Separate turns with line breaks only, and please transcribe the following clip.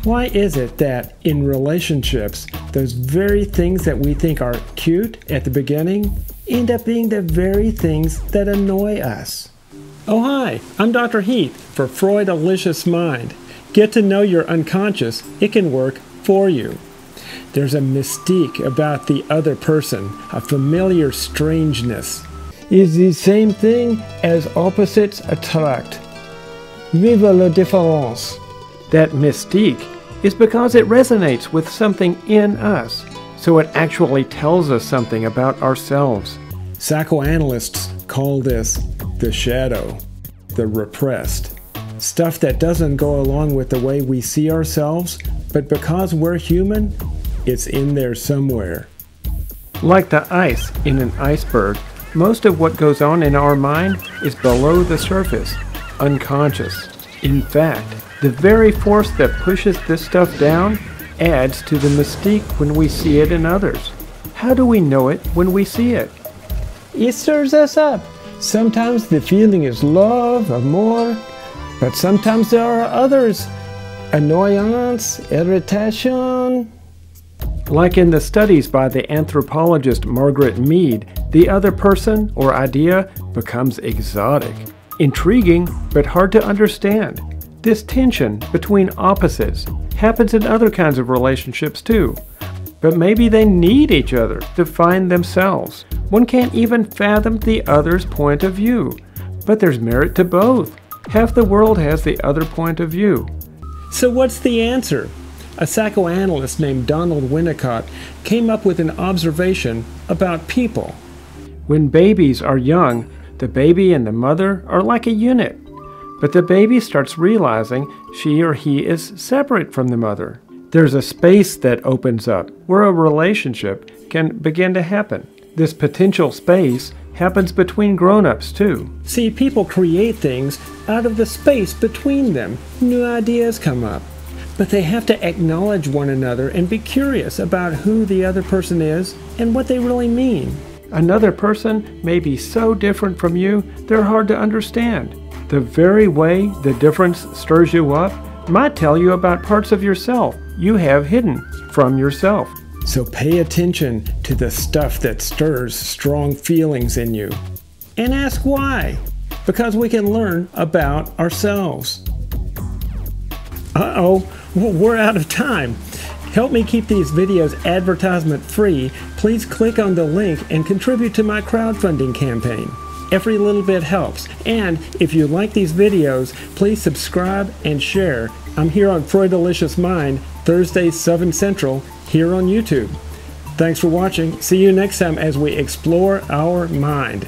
Why is it that in relationships, those very things that we think are cute at the beginning end up being the very things that annoy us? Oh hi, I'm Dr. Heath for Freudalicious Mind. Get to know your unconscious, it can work for you. There's a mystique about the other person, a familiar strangeness. It's the same thing as opposites attract. Vive la différence. That mystique is because it resonates with something in us, so it actually tells us something about ourselves. Psychoanalysts call this the shadow, the repressed. Stuff that doesn't go along with the way we see ourselves, but because we're human, it's in there somewhere. Like the ice in an iceberg, most of what goes on in our mind is below the surface, unconscious. In fact, the very force that pushes this stuff down adds to the mystique when we see it in others. How do we know it when we see it? It stirs us up. Sometimes the feeling is love, amour, but sometimes there are others. Annoyance, irritation. Like in the studies by the anthropologist Margaret Mead, the other person or idea becomes exotic, intriguing, but hard to understand. This tension between opposites happens in other kinds of relationships too. But maybe they need each other to find themselves. One can't even fathom the other's point of view. But there's merit to both. Half the world has the other point of view. So what's the answer? A psychoanalyst named Donald Winnicott came up with an observation about people. When babies are young, the baby and the mother are like a unit. But the baby starts realizing she or he is separate from the mother. There's a space that opens up where a relationship can begin to happen. This potential space happens between grown-ups too. See, people create things out of the space between them. New ideas come up. But they have to acknowledge one another and be curious about who the other person is and what they really mean. Another person may be so different from you, they're hard to understand. The very way the difference stirs you up might tell you about parts of yourself you have hidden from yourself. So pay attention to the stuff that stirs strong feelings in you. And ask why. Because we can learn about ourselves. Uh-oh, we're out of time. Help me keep these videos advertisement free. Please click on the link and contribute to my crowdfunding campaign. Every little bit helps. And if you like these videos, please subscribe and share. I'm here on Freudalicious Mind, Thursdays 7 Central, here on YouTube. Thanks for watching. See you next time as we explore our mind.